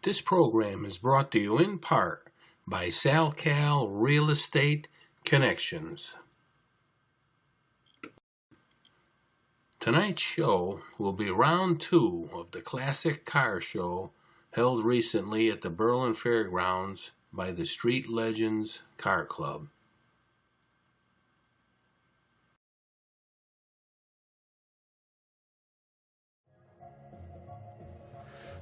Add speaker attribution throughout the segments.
Speaker 1: This program is brought to you in part by SalCal Real Estate Connections. Tonight's show will be round 2 of the Classic Car Show held recently at the Berlin Fairgrounds by the Street Legends Car Club.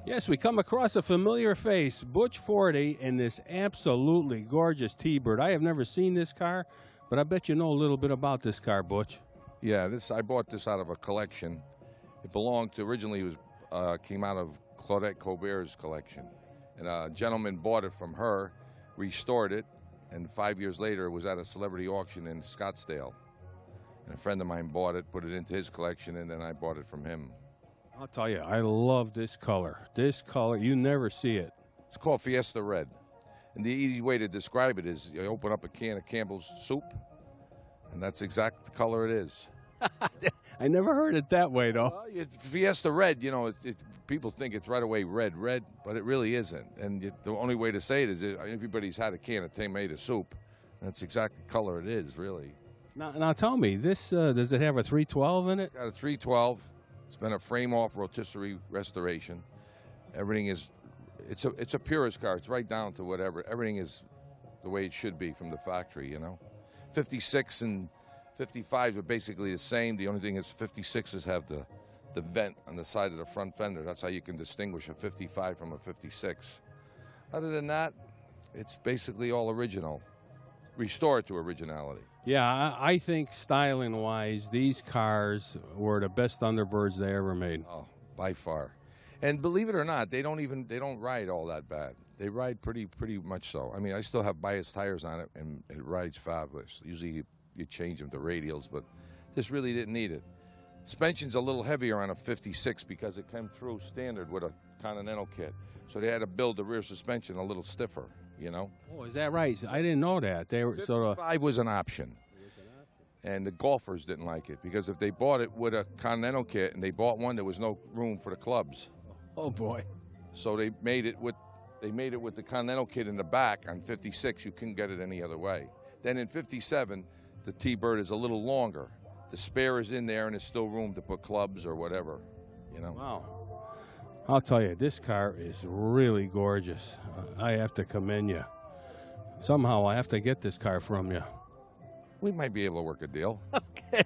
Speaker 2: Yes, we come across a familiar face, Butch Forty, in this absolutely gorgeous T-Bird. I have never seen this car, but I bet you know a little bit about this car, Butch.
Speaker 3: Yeah, I bought this out of a collection. It belonged to, originally it was, came out of Claudette Colbert's collection. And a gentleman bought it from her, restored it, and 5 years later it was at a celebrity auction in Scottsdale. And a friend of mine bought it, put it into his collection, and then I bought it from him.
Speaker 2: I'll tell you, I love this color. This color, you never see it.
Speaker 3: It's called Fiesta Red. And the easy way to describe it is you open up a can of Campbell's soup, and that's exact the color it is.
Speaker 2: I never heard it that way, though.
Speaker 3: Well, Fiesta Red, you know, people think it's right away red, but it really isn't. And the only way to say it is everybody's had a can of tomato soup. That's exact color it is, really.
Speaker 2: Now tell me, this does it have a 312 in it?
Speaker 3: It's got a 312. It's been a frame-off rotisserie restoration. Everything is, it's a purist car. It's right down to whatever. Everything is the way it should be from the factory, you know. 56 and 55s are basically the same. The only thing is 56s have the vent on the side of the front fender. That's how you can distinguish a 55 from a 56. Other than that, it's basically all original, restored to originality.
Speaker 2: Yeah, I think styling-wise, these cars were the best Thunderbirds they ever made.
Speaker 3: Oh, by far. And believe it or not, they don't ride all that bad. They ride pretty much so. I mean, I still have biased tires on it, and it rides fabulous. Usually you change them to radials, but this really didn't need it. Suspension's a little heavier on a 56 because it came through standard with a Continental kit. So they had to build the rear suspension a little stiffer, you know.
Speaker 2: Oh, is that right? I didn't know that. They were sort of
Speaker 3: 55 was an option. And the golfers didn't like it because if they bought it with a Continental kit and they bought one, there was no room for the clubs.
Speaker 2: Oh boy!
Speaker 3: So they made it with the Continental kit in the back. On 56, you couldn't get it any other way. Then in 57, the T-Bird is a little longer. The spare is in there, and there's still room to put clubs or whatever, you know.
Speaker 2: Wow! I'll tell you, this car is really gorgeous. I have to commend you. Somehow I have to get this car from you.
Speaker 3: We might be able to work a deal.
Speaker 2: Okay.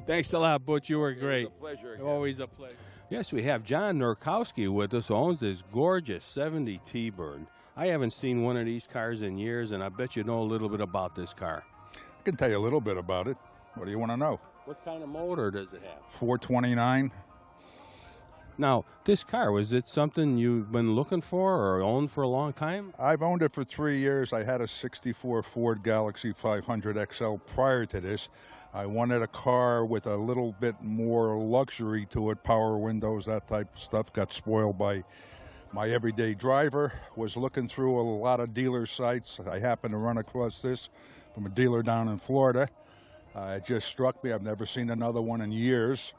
Speaker 2: Thanks a lot, Butch. You were great.
Speaker 3: It's a pleasure again.
Speaker 2: Always a pleasure. Yes, we have John Norkowski with us, who owns this gorgeous 70 T-Bird. I haven't seen one of these cars in years, and I bet you know a little bit about this car.
Speaker 4: I can tell you a little bit about it. What do you want to know?
Speaker 2: What kind of motor does it have?
Speaker 4: 429.
Speaker 2: Now, this car, was it something you've been looking for or owned for a long time?
Speaker 4: I've owned it for 3 years. I had a 64 Ford Galaxie 500 XL prior to this. I wanted a car with a little bit more luxury to it, power windows, that type of stuff. Got spoiled by my everyday driver. Was looking through a lot of dealer sites. I happened to run across this from a dealer down in Florida. It just struck me. I've never seen another one in years.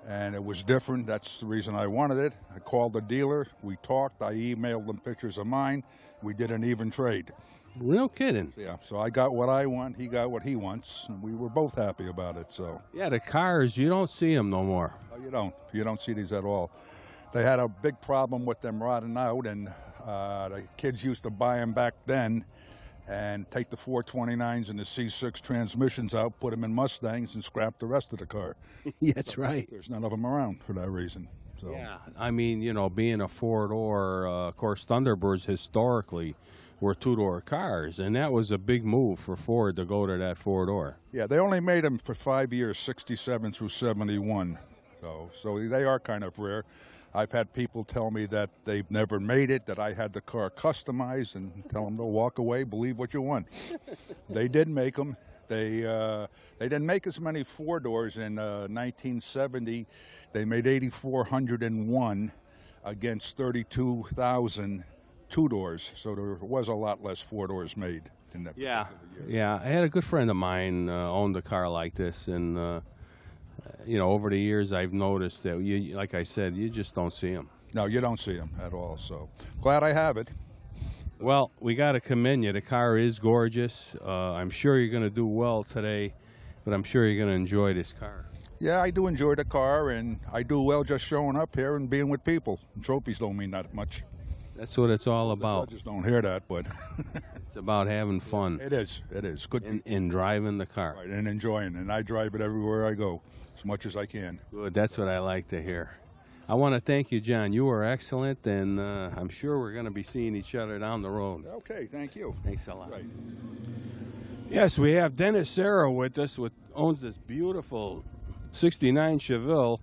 Speaker 4: And it was different. That's the reason I wanted it. I called the dealer. We talked. I emailed them pictures of mine. We did an even trade.
Speaker 2: No kidding.
Speaker 4: Yeah, so I got what I want. He got what he wants. And we were both happy about it. So.
Speaker 2: Yeah, the cars, you don't see them no more.
Speaker 4: Oh, you don't. You don't see these at all. They had a big problem with them rotting out, and the kids used to buy them back then and take the 429s and the C6 transmissions out, put them in Mustangs, and scrap the rest of the car.
Speaker 2: That's right.
Speaker 4: There's none of them around for that reason. So.
Speaker 2: Yeah, I mean, you know, being a four-door, of course, Thunderbirds historically were two-door cars, and that was a big move for Ford to go to that four-door.
Speaker 4: Yeah, they only made them for 5 years, 67 through 71. So they are kind of rare. I've had people tell me that they've never made it, that I had the car customized, and tell them to walk away, believe what you want. They did make them. They didn't make as many four-doors in 1970. They made 8,401 against 32,000 two-doors, so there was a lot less four-doors made in that
Speaker 2: Yeah,
Speaker 4: year.
Speaker 2: yeah. I had a good friend of mine owned a car like this, and you know, over the years I've noticed that, like I said, you just don't see them.
Speaker 4: No, you don't see them at all. So glad I have it.
Speaker 2: Well, we got to commend you. The car is gorgeous. I'm sure you're going to do well today, but I'm sure you're going to enjoy this car.
Speaker 4: Yeah, I do enjoy the car, and I do well just showing up here and being with people. Trophies don't mean that much.
Speaker 2: That's what it's all about.
Speaker 4: I just don't hear that, but
Speaker 2: It's about having fun.
Speaker 4: it is. It is good.
Speaker 2: In driving the car.
Speaker 4: Right, and enjoying, and I drive it everywhere I go, as much as I can.
Speaker 2: Good. That's what I like to hear. I want to thank you, John. You were excellent, and I'm sure we're going to be seeing each other down the road.
Speaker 4: Okay, thank you.
Speaker 2: Thanks a lot.
Speaker 4: Right.
Speaker 2: Yes, we have Dennis Serra with us, who owns this beautiful 69 Chevelle,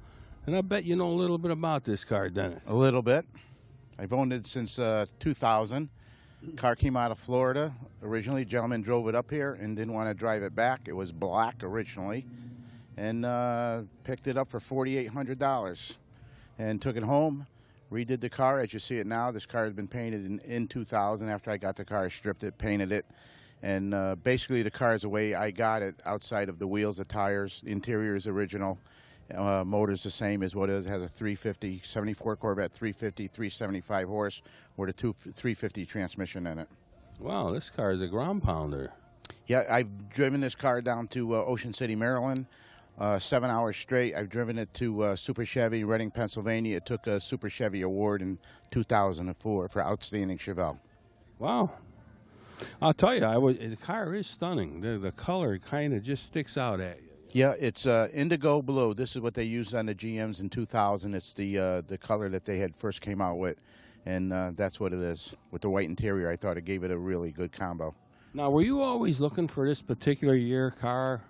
Speaker 2: and I bet you know a little bit about this car, Dennis.
Speaker 5: A little bit. I've owned it since 2000. Car came out of Florida originally. Gentleman drove it up here and didn't want to drive it back. It was black originally, and picked it up for $4,800 and took it home, redid the car as you see it now. This car has been painted in 2000. After I got the car, I stripped it, painted it, and basically the car is the way I got it, outside of the wheels, the tires. The interior is original. Motor's the same as what it is. It has a 350, 74 Corvette 350, 375 horse with a 350 transmission in it.
Speaker 2: Wow, this car is a ground pounder.
Speaker 5: Yeah, I've driven this car down to Ocean City, Maryland, 7 hours straight. I've driven it to Super Chevy, Reading, Pennsylvania. It took a Super Chevy award in 2004 for Outstanding Chevelle.
Speaker 2: Wow. I'll tell you, the car is stunning. The color kind of just sticks out at you.
Speaker 5: Yeah, it's indigo blue. This is what they used on the GMs in 2000. It's the color that they had first came out with, and that's what it is. With the white interior, I thought it gave it a really good combo.
Speaker 2: Now, were you always looking for this particular year car?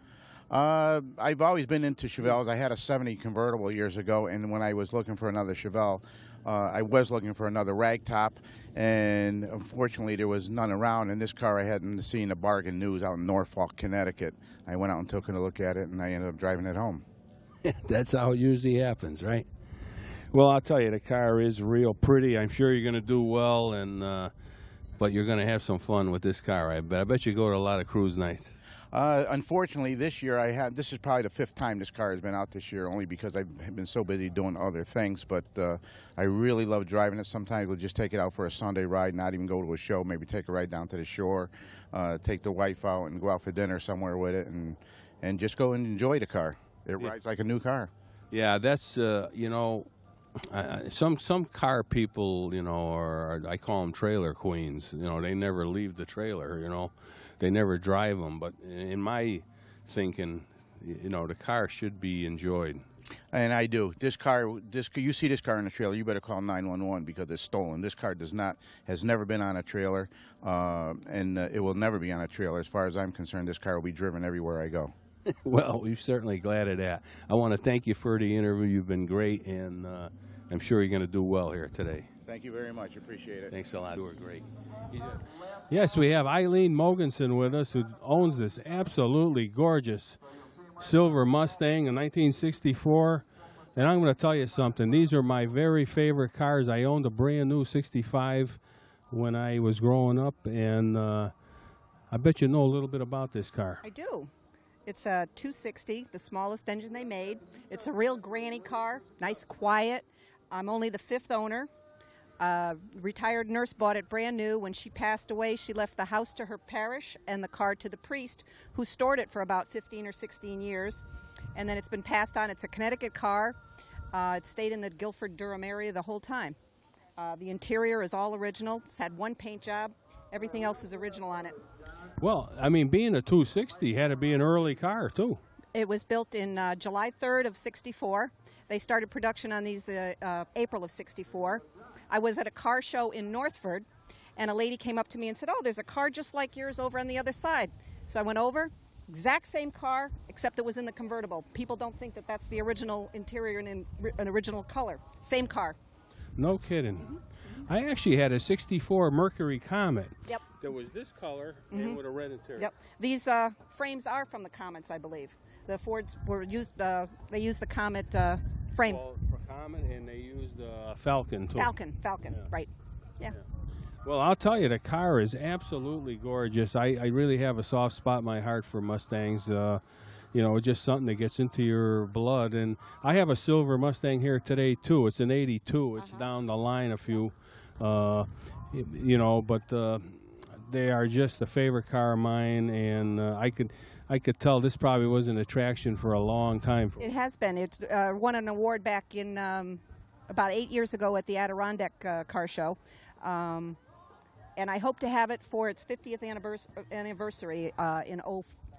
Speaker 5: I've always been into Chevelles. I had a 70 convertible years ago, and when I was looking for another Chevelle, I was looking for another ragtop, and unfortunately there was none around. And this car I hadn't seen a bargain news out in Norfolk, Connecticut. I went out and took a look at it, and I ended up driving it home.
Speaker 2: That's how it usually happens, right? Well, I'll tell you, the car is real pretty. I'm sure you're going to do well, and but you're going to have some fun with this car. I bet you go to a lot of cruise nights.
Speaker 5: Unfortunately, this year this is probably the 5th time this car has been out this year, only because I've been so busy doing other things. But I really love driving it. Sometimes we'll just take it out for a Sunday ride, not even go to a show, maybe take a ride down to the shore, take the wife out and go out for dinner somewhere with it, and just go and enjoy the car. It rides like a new car.
Speaker 2: Yeah, that's, you know, some car people, you know, or I call them trailer queens. You know, they never leave the trailer, you know. They never drive them, but in my thinking, you know, the car should be enjoyed.
Speaker 5: And I do. This car, you see this car in a trailer, you better call 911 because it's stolen. This car has never been on a trailer, and it will never be on a trailer. As far as I'm concerned, this car will be driven everywhere I go.
Speaker 2: Well, we're certainly glad of that. I want to thank you for the interview. You've been great, and I'm sure you're going to do well here today.
Speaker 5: Thank you very much. Appreciate it.
Speaker 2: Thanks a lot. You were great. Yes, we have Eileen Mogensen with us, who owns this absolutely gorgeous silver Mustang, a 1964. And I'm going to tell you something. These are my very favorite cars. I owned a brand new 65 when I was growing up, and I bet you know a little bit about this car.
Speaker 6: I do. It's a 260, the smallest engine they made. It's a real granny car, nice, quiet. I'm only the 5th owner. Retired nurse bought it brand new. When she passed away, she left the house to her parish and the car to the priest, who stored it for about 15 or 16 years. And then it's been passed on. It's a Connecticut car. It stayed in the Guilford-Durham area the whole time. The interior is all original. It's had one paint job. Everything else is original on it.
Speaker 2: Well, I mean, being a 260 had to be an early car, too.
Speaker 6: It was built in July 3rd of 64. They started production on these April of 64. I was at a car show in Northford, and a lady came up to me and said, "Oh, there's a car just like yours over on the other side." So I went over, exact same car, except it was in the convertible. People don't think that that's the original interior and an original color. Same car.
Speaker 2: No kidding. I actually had a 64 Mercury Comet.
Speaker 6: Yep.
Speaker 2: There was this color and with a red interior.
Speaker 6: Yep. These frames are from the Comets, I believe. The Fords were used. They used the Comet frame.
Speaker 2: Well, for Comet, and they used the Falcon too.
Speaker 6: Falcon,
Speaker 2: Yeah.
Speaker 6: right? Yeah.
Speaker 2: Well, I'll tell you, the car is absolutely gorgeous. I really have a soft spot in my heart for Mustangs. you know, just something that gets into your blood. And I have a silver Mustang here today too. It's an '82. It's down the line a few, you know, but they are just a favorite car of mine, and I could tell this probably was an attraction for a long time.
Speaker 6: It has been. It's won an award back in about 8 years ago at the Adirondack Car Show. And I hope to have it for its 50th anniversary in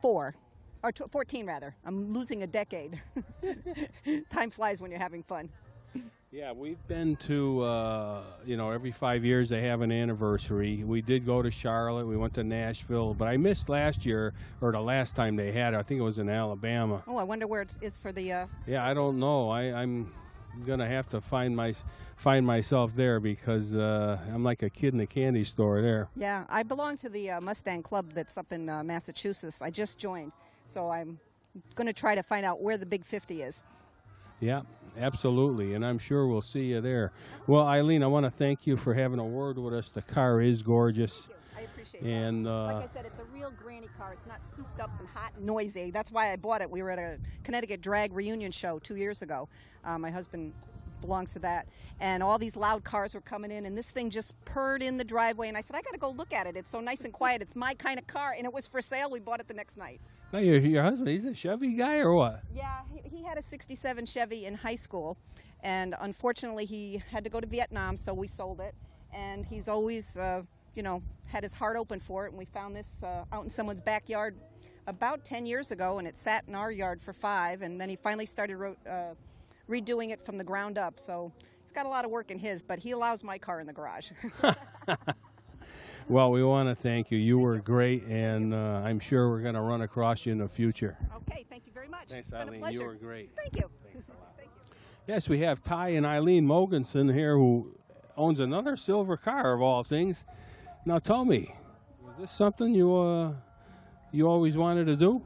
Speaker 6: 04. Or 14, rather. I'm losing a decade. Time flies when you're having fun.
Speaker 2: Yeah, we've been to, you know, every 5 years they have an anniversary. We did go to Charlotte. We went to Nashville. But I missed last year, or the last time they had it. I think it was in Alabama.
Speaker 6: Oh, I wonder where it is for the...
Speaker 2: Yeah, I don't know. I'm going to have to find myself there because I'm like a kid in the candy store there.
Speaker 6: Yeah, I belong to the Mustang Club that's up in Massachusetts. I just joined. So I'm going to try to find out where the Big 50 is.
Speaker 2: Yeah, absolutely, and I'm sure we'll see you there. Well, Eileen, I want to thank you for having a word with us. The car is gorgeous.
Speaker 6: Thank you. I appreciate
Speaker 2: and,
Speaker 6: that. Like I said, it's a real granny car. It's not souped up and hot and noisy. That's why I bought it. We were at a Connecticut drag reunion show 2 years ago. My husband belongs to that. And all these loud cars were coming in, and this thing just purred in the driveway. And I said, I got to go look at it. It's so nice and quiet. It's my kind of car. And it was for sale. We bought it the next night.
Speaker 2: Now, your husband, he's a Chevy guy or what?
Speaker 6: Yeah, he had a 67 Chevy in high school. And unfortunately, he had to go to Vietnam, so we sold it. And he's always, you know, had his heart open for it. And we found this out in someone's backyard about 10 years ago, and it sat in our yard for 5. And then he finally started redoing it from the ground up. So he's got a lot of work in his, but he allows my car in the garage.
Speaker 2: Well, we want to thank you. You were great, and I'm sure we're going to run across you in the future.
Speaker 6: Okay, thank you very much.
Speaker 2: Thanks,
Speaker 6: It's been a
Speaker 2: Eileen.
Speaker 6: pleasure.
Speaker 2: You were great.
Speaker 6: Thank you.
Speaker 2: Thanks a lot.
Speaker 6: Thank you.
Speaker 2: Yes, we have Ty and Eileen Mogensen here, who owns another silver car of all things. Now, tell me, was this something you always wanted to do?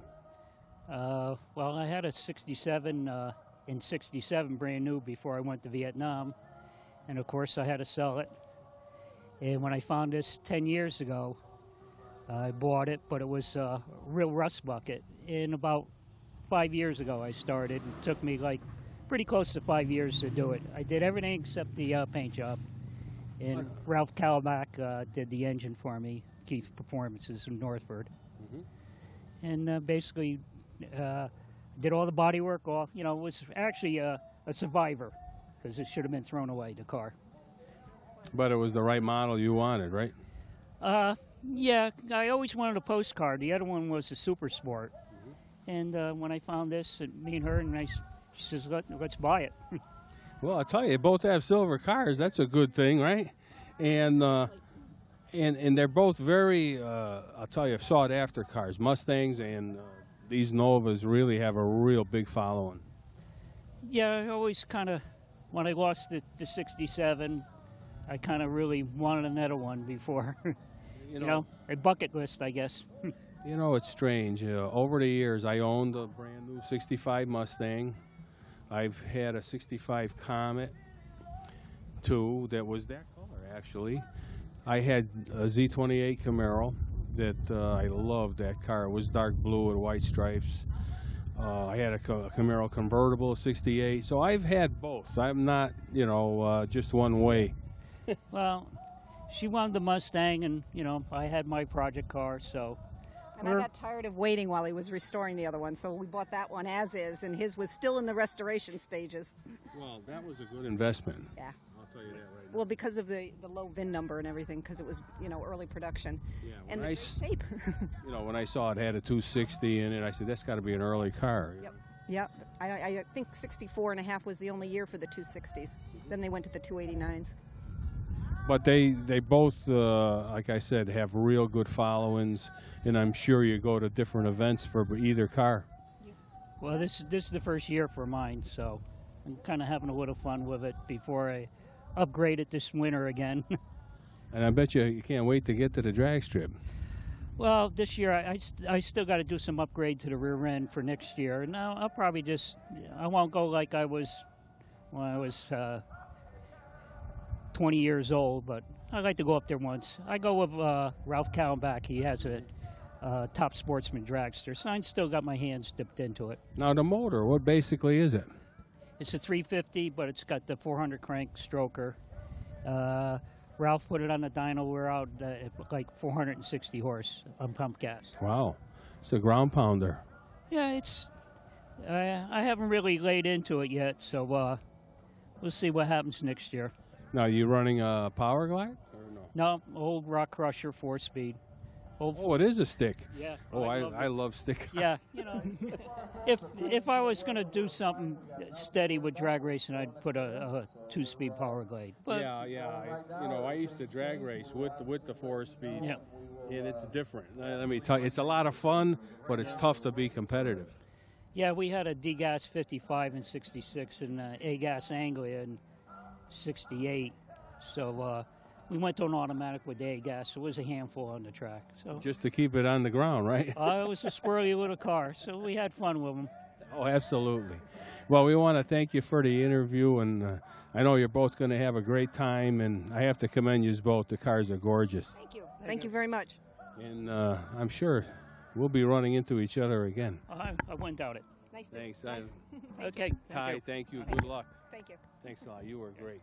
Speaker 7: Well, I had a 67 in 67 brand new before I went to Vietnam, and of course I had to sell it. And when I found this 10 years ago, I bought it, but it was a real rust bucket. And about 5 years ago I started. It took me like pretty close to 5 years to do it. I did everything except the paint job. And Ralph Kalbach did the engine for me, Keith's Performances in Northford. And basically did all the body work off. You know, it was actually a survivor because it should have been thrown away, the car.
Speaker 2: But it was the right model you wanted, right?
Speaker 7: Yeah, I always wanted a postcard. The other one was a Super Sport. And when I found this, me and her, she says, let's buy it.
Speaker 2: Well, I tell you, both have silver cars. That's a good thing, right? And they're both very, I'll tell you, sought-after cars. Mustangs and these Novas really have a real big following.
Speaker 7: Yeah, I always kind of, when I lost the 67, I kind of really wanted another one before. you know, a bucket list, I guess.
Speaker 2: You know, it's strange. Over the years, I owned a brand new 65 Mustang. I've had a 65 Comet, too, that was that color, actually. I had a Z28 Camaro that I loved that car. It was dark blue with white stripes. I had a Camaro convertible, 68. So I've had both. I'm not, you know, just one way.
Speaker 7: Well, she wanted the Mustang, and, you know, I had my project car, so.
Speaker 6: And I got tired of waiting while he was restoring the other one, so we bought that one as is, and his was still in the restoration stages.
Speaker 2: Well, that was a good investment.
Speaker 6: Yeah.
Speaker 2: I'll tell you that right now.
Speaker 6: Well, because of the low VIN number and everything, because it was, you know, early production.
Speaker 2: Yeah,
Speaker 6: and the great shape.
Speaker 2: You know, when I saw it had a 260 in it, I said, that's got to be an early car.
Speaker 6: Yep. Yep. I think 64.5 was the only year for the 260s. Then they went to the 289s.
Speaker 2: But they both, like I said, have real good followings, and I'm sure you go to different events for either car.
Speaker 7: Well, this is the first year for mine, so I'm kind of having a little fun with it before I upgrade it this winter again.
Speaker 2: And I bet you can't wait to get to the drag strip.
Speaker 7: Well, this year I still got to do some upgrade to the rear end for next year. Now I'll probably I won't go like I was when I was 20 years old, but I'd like to go up there once. I go with Ralph Kalbach. He has a top sportsman dragster. So I still got my hands dipped into it.
Speaker 2: Now, the motor, what basically is it?
Speaker 7: It's a 350, but it's got the 400 crank stroker. Ralph put it on the dyno. We're out at like 460 horse on pump gas.
Speaker 2: Wow. It's a ground pounder.
Speaker 7: Yeah, it's. I haven't really laid into it yet, so we'll see what happens next year.
Speaker 2: Now, you running a Power Glide? Or no?
Speaker 7: No, old Rock Crusher 4-speed.
Speaker 2: Oh, it is a stick.
Speaker 7: Yeah.
Speaker 2: Oh, I love stick cars.
Speaker 7: Yeah, you know, if I was going to do something steady with drag racing, I'd put a 2-speed Power Glide. But
Speaker 2: I used to drag race with the 4-speed.
Speaker 7: Yeah.
Speaker 2: And it's different. Let me tell you, it's a lot of fun, but it's tough to be competitive.
Speaker 7: Yeah, we had a D-Gas 55 in 66 and A-Gas Anglia in 68. So we went to an automatic with A-Gas, so it was a handful on the track. So
Speaker 2: just to keep it on the ground, right?
Speaker 7: It was a squirrely little car, so we had fun with them.
Speaker 2: Oh, absolutely. Well, we want to thank you for the interview, and I know you're both going to have a great time, and I have to commend you both. The cars are gorgeous.
Speaker 6: Thank you. Thank you very much.
Speaker 2: And I'm sure we'll be running into each other again.
Speaker 7: I wouldn't doubt it.
Speaker 6: Nice.
Speaker 2: Thanks.
Speaker 6: Nice.
Speaker 7: Okay.
Speaker 2: Ty, thank you. Good luck.
Speaker 6: Thank you.
Speaker 2: Thanks a lot. You were great.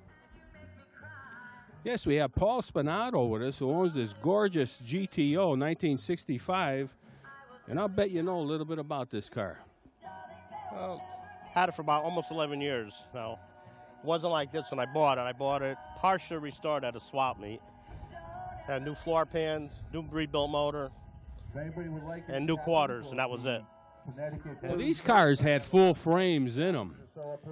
Speaker 2: Yes, we have Paul Spinato with us, who owns this gorgeous GTO 1965, and I'll bet you know a little bit about this car.
Speaker 8: Well, had it for about almost 11 years now. It wasn't like this when I bought it. I bought it partially restored at a swap meet. Had new floor pans, new rebuilt motor, and new quarters, and that was it.
Speaker 2: Well, these cars had full frames in them,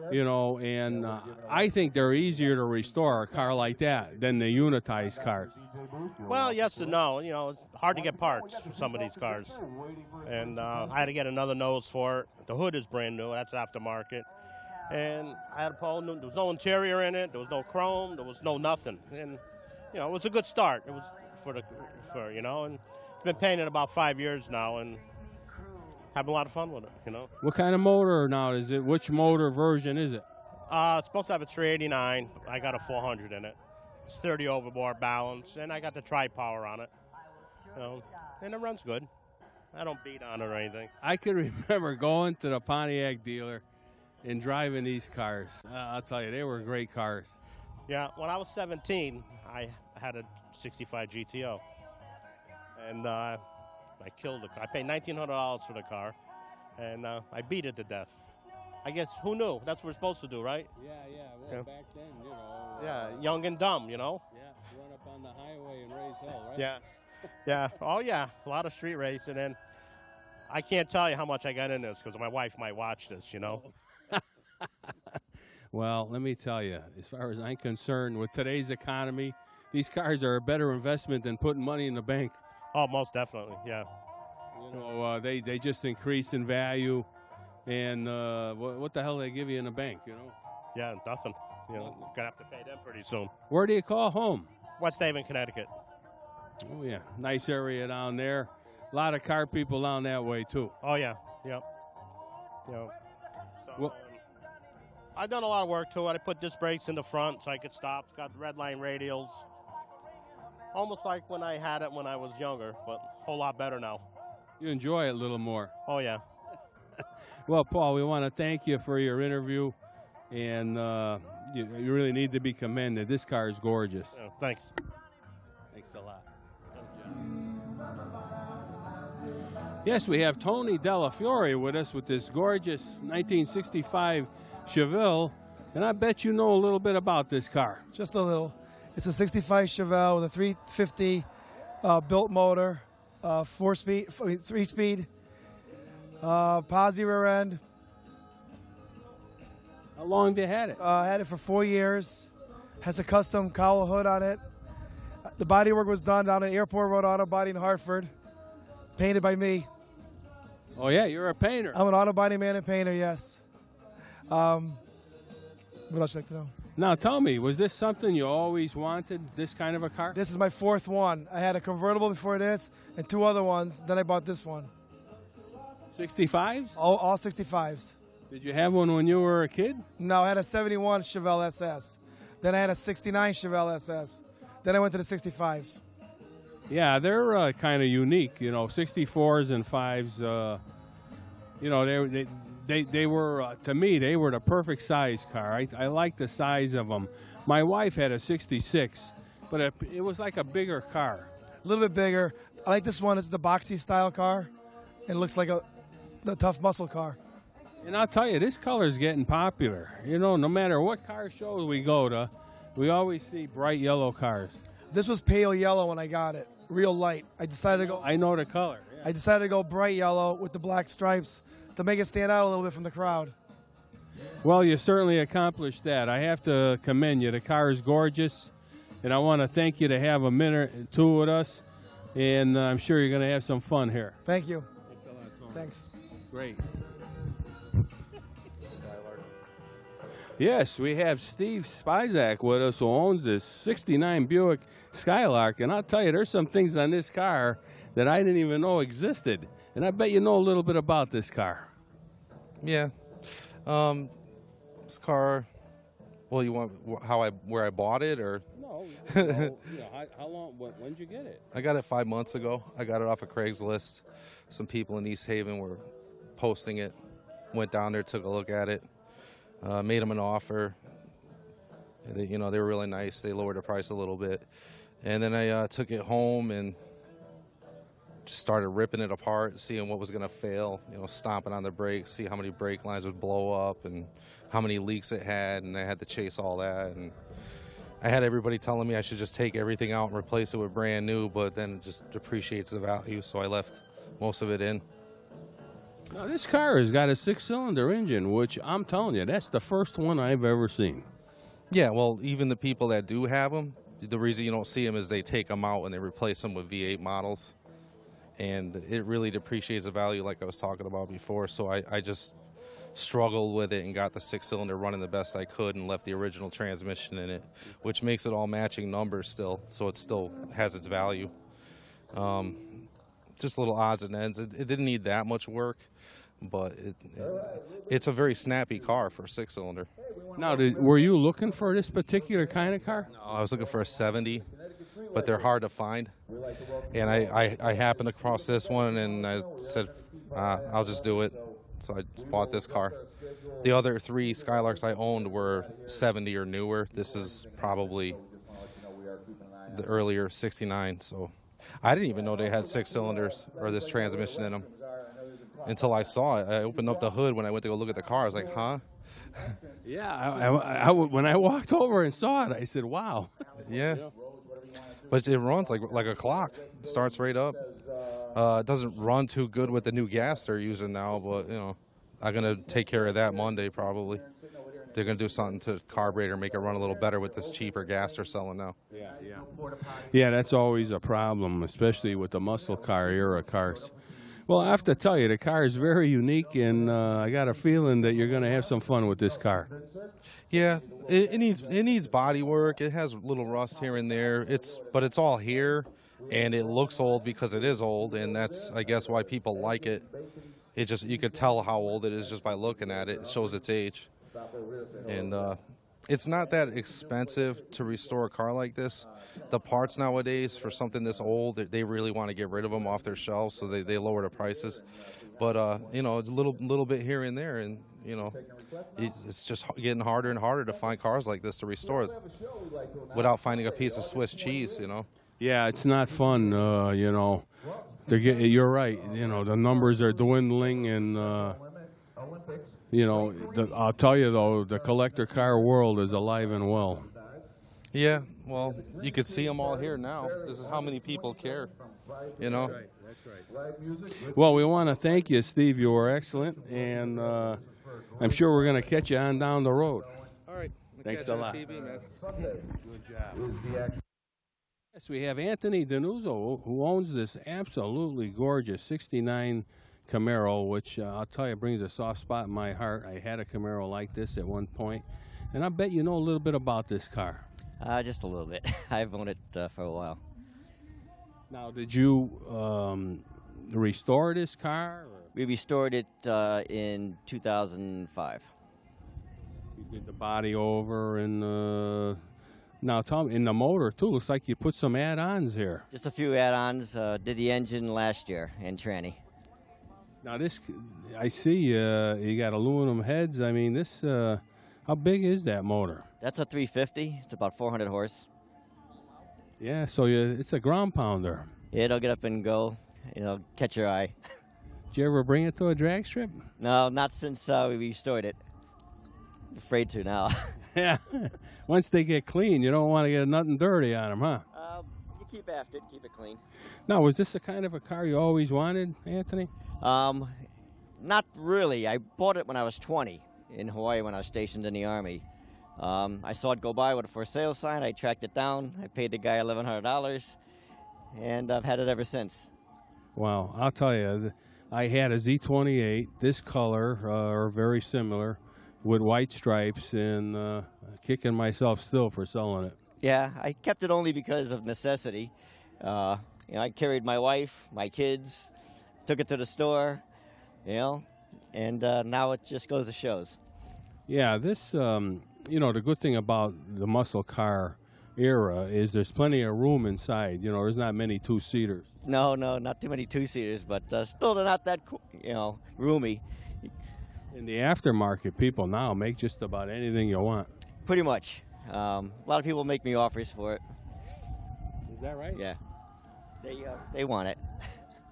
Speaker 2: and I think they're easier to restore, a car like that, than the unitized cars.
Speaker 8: Well, yes and no. It's hard to get parts for some of these cars. And I had to get another nose for it. The hood is brand new. That's aftermarket. And I had to pull new. There was no interior in it. There was no chrome. There was no nothing. And, it was a good start. It was and it's been painted about 5 years now, and having a lot of fun with it,
Speaker 2: What kind of motor now is it? Which motor version is it?
Speaker 8: It's supposed to have a 389. I got a 400 in it. It's 30 overboard balance, and I got the tri-power on it. And it runs good. I don't beat on it or anything.
Speaker 2: I can remember going to the Pontiac dealer and driving these cars. I'll tell you, they were great cars.
Speaker 8: Yeah, when I was 17, I had a 65 GTO. And I killed it. I paid $1,900 for the car, and I beat it to death. I guess, who knew? That's what we're supposed to do, right?
Speaker 2: Yeah. Well, back then,
Speaker 8: yeah, young and dumb,
Speaker 2: Yeah, run up on the highway and raise hell, right?
Speaker 8: Yeah. Oh, yeah, a lot of street racing. And I can't tell you how much I got in this because my wife might watch this,
Speaker 2: Well, let me tell you, as far as I'm concerned, with today's economy, these cars are a better investment than putting money in the bank.
Speaker 8: Oh, most definitely, yeah.
Speaker 2: They just increase in value, and what the hell they give you in the bank,
Speaker 8: Yeah, nothing. Gonna have to pay them pretty soon.
Speaker 2: Where do you call home?
Speaker 8: West Haven, Connecticut.
Speaker 2: Oh, yeah. Nice area down there. A lot of car people down that way, too.
Speaker 8: Oh, yeah. Yep. So,
Speaker 2: Well-
Speaker 8: I've done a lot of work to it. I put disc brakes in the front so I could stop. It's got red line radials. Almost like when I had it when I was younger, but a whole lot better now.
Speaker 2: You enjoy it a little more.
Speaker 8: Oh, yeah.
Speaker 2: Well, Paul, we want to thank you for your interview, and you really need to be commended. This car is gorgeous.
Speaker 8: Yeah, thanks.
Speaker 2: Thanks a lot. Yes, we have Tony Della Fiore with us with this gorgeous 1965 Chevelle, and I bet you know a little bit about this car.
Speaker 9: Just a little. It's a 65 Chevelle with a 350 built motor, 3-speed, posi rear end.
Speaker 2: How long have you had it?
Speaker 9: I had it for 4 years. Has a custom cowl hood on it. The body work was done down at Airport Road Auto Body in Hartford, painted by me.
Speaker 2: Oh, yeah, you're a painter.
Speaker 9: I'm an auto body man and painter, yes. What else would you like to know?
Speaker 2: Now, tell me, was this something you always wanted, this kind of a car?
Speaker 9: This is my fourth one. I had a convertible before this and 2 other ones. Then I bought this one.
Speaker 2: 65s?
Speaker 9: All 65s.
Speaker 2: Did you have one when you were a kid?
Speaker 9: No, I had a 71 Chevelle SS. Then I had a 69 Chevelle SS. Then I went to the 65s.
Speaker 2: Yeah, they're kind of unique. You know, 64s and 5s. You know, they were to me they were the perfect size car. I like the size of them. My wife had a 66, but it was like a bigger car.
Speaker 9: A little bit bigger. I like this one. It's the boxy style car. It looks like the tough muscle car.
Speaker 2: And I'll tell you, this color is getting popular. You know, no matter what car shows we go to, we always see bright yellow cars.
Speaker 9: This was pale yellow when I got it, real light. I decided to go.
Speaker 2: I know the color. Yeah.
Speaker 9: I decided to go bright yellow with the black stripes to make it stand out a little bit from the crowd.
Speaker 2: Well, you certainly accomplished that. I have to commend you. The car is gorgeous, and I want to thank you to have a minute or two with us, and I'm sure you're going to have some fun here.
Speaker 9: Thank you. Thanks.
Speaker 2: Great. Yes, we have Steve Spizak with us, who owns this 69 Buick Skylark, and I'll tell you, there's some things on this car that I didn't even know existed, and I bet you know a little bit about this car.
Speaker 10: Yeah. This car, well, you want where I bought it, or?
Speaker 2: No. How long, when did you get it?
Speaker 10: I got it 5 months ago. I got it off of Craigslist. Some people in East Haven were posting it. Went down there, took a look at it. Made them an offer. They were really nice. They lowered the price a little bit. And then I took it home and just started ripping it apart, seeing what was going to fail, stomping on the brakes, see how many brake lines would blow up and how many leaks it had, and I had to chase all that. And I had everybody telling me I should just take everything out and replace it with brand new, but then it just depreciates the value, so I left most of it in.
Speaker 2: Now, this car has got a 6-cylinder engine, which I'm telling you, that's the first one I've ever seen.
Speaker 10: Yeah, well, even the people that do have them, the reason you don't see them is they take them out and they replace them with V8 models. And it really depreciates the value like I was talking about before. So I just struggled with it and got the 6-cylinder running the best I could and left the original transmission in it, which makes it all matching numbers still, so it still has its value. Just little odds and ends. It didn't need that much work, but it's a very snappy car for a 6-cylinder.
Speaker 2: Now, were you looking for this particular kind of car?
Speaker 10: No, I was looking for a 70, but they're hard to find. And I happened across this one, and I said, I'll just do it. So I just bought this car. The other 3 Skylarks I owned were 70 or newer. This is probably the earlier 69, so I didn't even know they had 6 cylinders or this transmission in them until I saw it. I opened up the hood when I went to go look at the car. I was like, huh?
Speaker 2: Yeah, when I walked over and saw it, I said, wow.
Speaker 10: Yeah. But it runs like a clock. It starts right up. It doesn't run too good with the new gas they're using now, but, I'm going to take care of that Monday probably. They're going to do something to the carburetor, make it run a little better with this cheaper gas they're selling now.
Speaker 2: Yeah, that's always a problem, especially with the muscle car era cars. Well, I have to tell you, the car is very unique, and I got a feeling that you're going to have some fun with this car.
Speaker 10: Yeah, it needs body work. It has a little rust here and there. But it's all here, and it looks old because it is old, and that's, I guess, why people like it. You could tell how old it is just by looking at it. It shows its age. And it's not that expensive to restore a car like this. The parts nowadays for something this old, they really want to get rid of them off their shelves, so they lower the prices. But a little bit here and there, and it's just getting harder and harder to find cars like this to restore without finding a piece of Swiss cheese.
Speaker 2: Yeah, it's not fun. You're right. The numbers are dwindling, and I'll tell you though, the collector car world is alive and well.
Speaker 10: Yeah, well, you could see them all here now. This is how many people care,
Speaker 2: That's right. Well, we want to thank you, Steve. You were excellent, and I'm sure we're going to catch you on down the road.
Speaker 10: All right.
Speaker 2: Thanks a lot.
Speaker 10: TV, man.
Speaker 2: Good job. Yes, we have Anthony Denuzzo, who owns this absolutely gorgeous 69 Camaro, which I'll tell you brings a soft spot in my heart. I had a Camaro like this at one point, and I bet you know a little bit about this car.
Speaker 11: Just a little bit. I've owned it for a while.
Speaker 2: Now, did you restore this car? Or?
Speaker 11: We restored it in 2005.
Speaker 2: You did the body over and Now, Tom, in the motor, too, looks like you put some add-ons here.
Speaker 11: Just a few add-ons. Did the engine last year in tranny.
Speaker 2: Now, this, I see you got aluminum heads. I mean, this, how big is that motor?
Speaker 11: That's a 350. It's about 400 horse.
Speaker 2: Yeah, so it's a ground pounder.
Speaker 11: Yeah, it'll get up and go. Catch your eye.
Speaker 2: Did you ever bring it to a drag strip?
Speaker 11: No, not since we restored it. Afraid to now.
Speaker 2: Yeah. Once they get clean, you don't want to get nothing dirty on them, huh?
Speaker 11: You keep after it, keep it clean.
Speaker 2: Now, was this the kind of a car you always wanted, Anthony?
Speaker 11: Not really. I bought it when I was 20 in Hawaii when I was stationed in the Army. I saw it go by with a for sale sign. I tracked it down. I paid the guy $1,100, and I've had it ever since.
Speaker 2: Wow, I'll tell you, I had a Z28, this color, or very similar, with white stripes, and kicking myself still for selling it.
Speaker 11: Yeah, I kept it only because of necessity. I carried my wife, my kids, took it to the store, and now it just goes to shows.
Speaker 2: Yeah, this, the good thing about the muscle car era is there's plenty of room inside. There's not many two-seaters.
Speaker 11: No, not too many two-seaters, but still they're not that, roomy.
Speaker 2: In the aftermarket, people now make just about anything you want.
Speaker 11: Pretty much. A lot of people make me offers for it.
Speaker 2: Is that right?
Speaker 11: Yeah. They want it.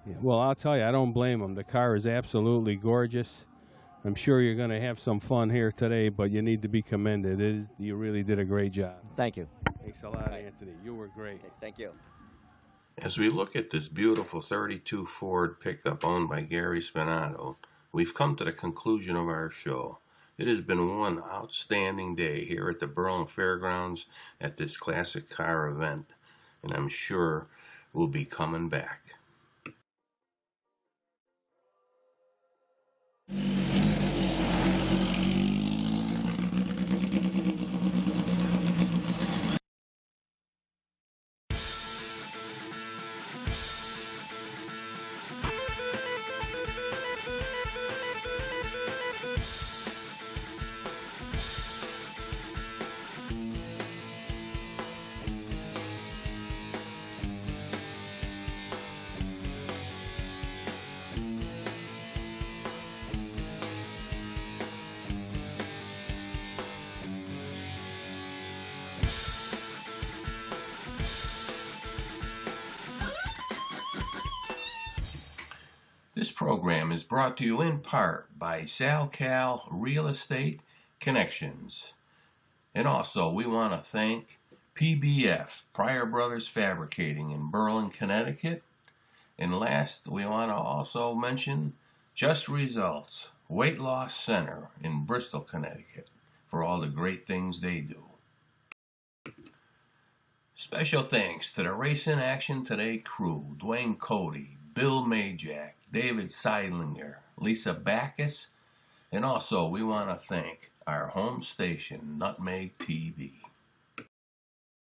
Speaker 2: Yeah, well, I'll tell you, I don't blame them. The car is absolutely gorgeous. I'm sure you're going to have some fun here today, but you need to be commended. You really did a great job.
Speaker 11: Thank you.
Speaker 2: Thanks a lot, Anthony. You were great.
Speaker 11: Okay, thank you.
Speaker 1: As we look at this beautiful 32 Ford pickup owned by Gary Spinato, we've come to the conclusion of our show. It has been one outstanding day here at the Berlin Fairgrounds at this classic car event, and I'm sure we'll be coming back. This program is brought to you in part by SalCal Real Estate Connections. And also, we want to thank PBF, Pryor Brothers Fabricating in Berlin, Connecticut. And last, we want to also mention Just Results, Weight Loss Center in Bristol, Connecticut, for all the great things they do. Special thanks to the Race in Action Today crew, Dwayne Cody, Bill Majak, David Seidlinger, Lisa Backus, and also we want to thank our home station, Nutmeg TV.